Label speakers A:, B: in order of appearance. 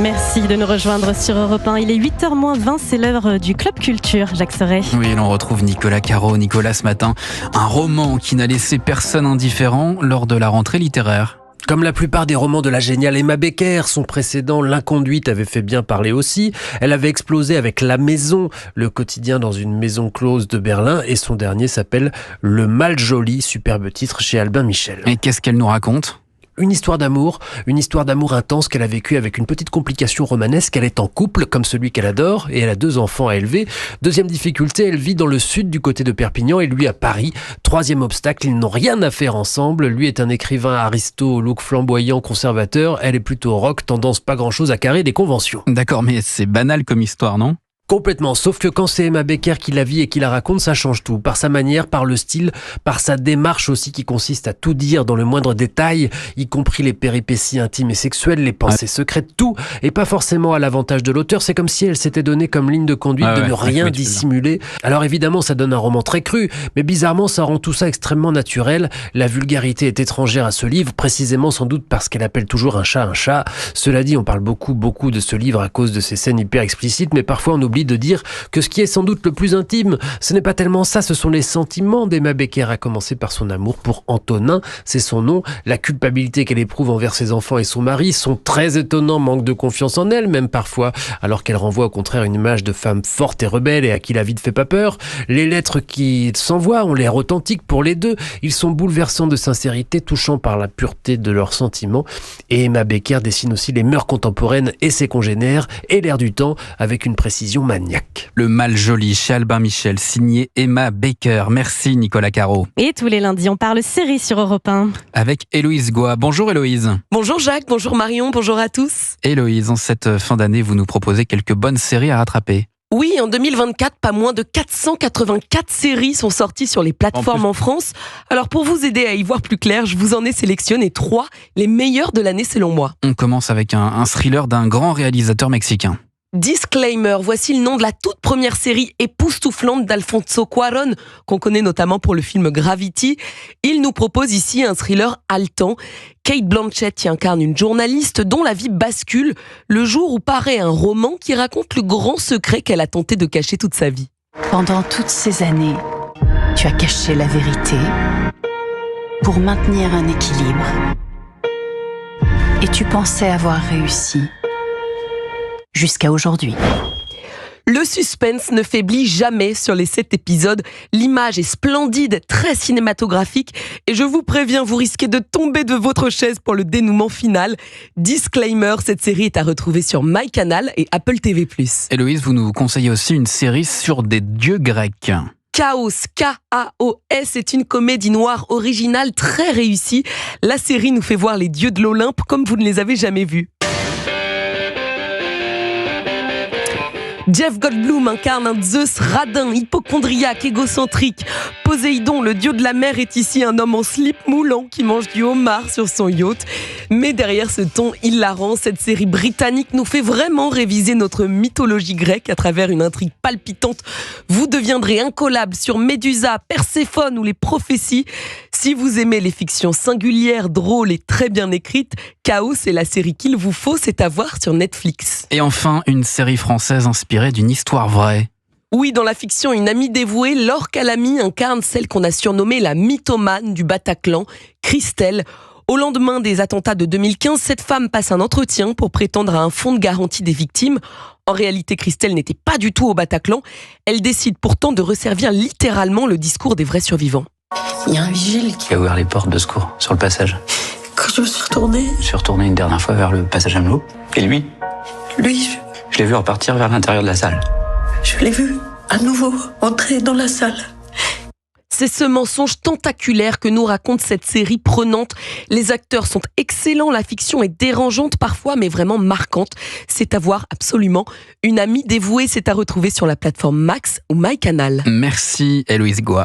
A: Merci de nous rejoindre sur Europe 1. Il est 8h-20, c'est l'heure du Club Culture. Jacques Serret.
B: Oui, l'on retrouve Nicolas Caro. Nicolas, ce matin, un roman qui n'a laissé personne indifférent lors de la rentrée littéraire.
C: Comme la plupart des romans de la géniale Emma Becker, son précédent L'Inconduite avait fait bien parler aussi. Elle avait explosé avec La Maison, le quotidien dans une maison close de Berlin, et son dernier s'appelle Le Mal Joli, superbe titre chez Albin Michel.
B: Et qu'est-ce qu'elle nous raconte ?
C: Une histoire d'amour intense qu'elle a vécue avec une petite complication romanesque. Elle est en couple, comme celui qu'elle adore, et elle a 2 enfants à élever. Deuxième difficulté, elle vit dans le sud du côté de Perpignan et lui à Paris. Troisième obstacle, ils n'ont rien à faire ensemble. Lui est un écrivain aristo au look flamboyant, conservateur. Elle est plutôt rock, tendance pas grand-chose à carrer des conventions.
B: D'accord, mais c'est banal comme histoire, non ?
C: Complètement, sauf que quand c'est Emma Becker qui la vit et qui la raconte, ça change tout. Par sa manière, par le style, par sa démarche aussi qui consiste à tout dire dans le moindre détail, y compris les péripéties intimes et sexuelles, les pensées secrètes, tout, et pas forcément à l'avantage de l'auteur. C'est comme si elle s'était donnée comme ligne de conduite de ne rien dissimuler. Alors évidemment, ça donne un roman très cru, mais bizarrement, ça rend tout ça extrêmement naturel. La vulgarité est étrangère à ce livre, précisément sans doute parce qu'elle appelle toujours un chat un chat. Cela dit, on parle beaucoup de ce livre à cause de ces scènes hyper explicites, mais parfois on oublie de dire que ce qui est sans doute le plus intime, ce n'est pas tellement ça, ce sont les sentiments d'Emma Becker, à commencer par son amour pour Antonin, c'est son nom, la culpabilité qu'elle éprouve envers ses enfants et son mari, son très étonnant manque de confiance en elle, même parfois, alors qu'elle renvoie au contraire une image de femme forte et rebelle et à qui la vie ne fait pas peur. Les lettres qu'ils s'envoient ont l'air authentiques pour les deux, ils sont bouleversants de sincérité, touchants par la pureté de leurs sentiments, et Emma Becker dessine aussi les mœurs contemporaines et ses congénères, et l'air du temps, avec une précision maniaque.
B: Le Mal Joli chez Albin Michel, signé Emma Becker. Merci Nicolas Caro.
A: Et tous les lundis, on parle série sur Europe 1.
B: Avec Héloïse Goua. Bonjour Héloïse.
D: Bonjour Jacques, bonjour Marion, bonjour à tous.
B: Héloïse, en cette fin d'année, vous nous proposez quelques bonnes séries à rattraper.
D: Oui, en 2024, pas moins de 484 séries sont sorties sur les plateformes en France. Alors pour vous aider à y voir plus clair, je vous en ai sélectionné 3, les meilleures de l'année selon moi.
B: On commence avec un thriller d'un grand réalisateur mexicain.
D: Disclaimer, voici le nom de la toute première série époustouflante d'Alfonso Cuarón, qu'on connaît notamment pour le film Gravity. Il nous propose ici un thriller haletant. Cate Blanchett y incarne une journaliste dont la vie bascule le jour où paraît un roman qui raconte le grand secret qu'elle a tenté de cacher toute sa vie.
E: Pendant toutes ces années, tu as caché la vérité pour maintenir un équilibre. Et tu pensais avoir réussi. Jusqu'à aujourd'hui.
D: Le suspense ne faiblit jamais sur les 7 épisodes. L'image est splendide, très cinématographique. Et je vous préviens, vous risquez de tomber de votre chaise pour le dénouement final. Disclaimer, cette série est à retrouver sur MyCanal et Apple TV+.
B: Héloïse, vous nous conseillez aussi une série sur des dieux grecs.
D: Chaos, K-A-O-S, est une comédie noire originale très réussie. La série nous fait voir les dieux de l'Olympe comme vous ne les avez jamais vus. Jeff Goldblum incarne un Zeus radin, hypocondriaque, égocentrique. Poséidon, le dieu de la mer, est ici un homme en slip moulant qui mange du homard sur son yacht. Mais derrière ce ton hilarant, cette série britannique nous fait vraiment réviser notre mythologie grecque à travers une intrigue palpitante. Vous deviendrez incollable sur Médusa, Perséphone ou les prophéties. Si vous aimez les fictions singulières, drôles et très bien écrites, Chaos est la série qu'il vous faut, c'est à voir sur Netflix.
B: Et enfin, une série française inspirée d'une histoire vraie.
D: Oui, dans la fiction, une amie dévouée, Laure Calamy, incarne celle qu'on a surnommée la mythomane du Bataclan, Christelle. Au lendemain des attentats de 2015, cette femme passe un entretien pour prétendre à un fonds de garantie des victimes. En réalité, Christelle n'était pas du tout au Bataclan. Elle décide pourtant de resservir littéralement le discours des vrais survivants.
F: Il y a un vigile qui
G: a ouvert les portes de secours sur le passage.
F: Quand je me suis retournée...
G: Je suis retourné une dernière fois vers le passage Amelot. Et lui, je l'ai vu repartir vers l'intérieur de la salle.
F: Je l'ai vu à nouveau entrer dans la salle.
D: C'est ce mensonge tentaculaire que nous raconte cette série prenante. Les acteurs sont excellents, la fiction est dérangeante parfois, mais vraiment marquante. C'est à voir absolument. Une amie dévouée, c'est à retrouver sur la plateforme Max ou MyCanal.
B: Merci Héloïse Goua.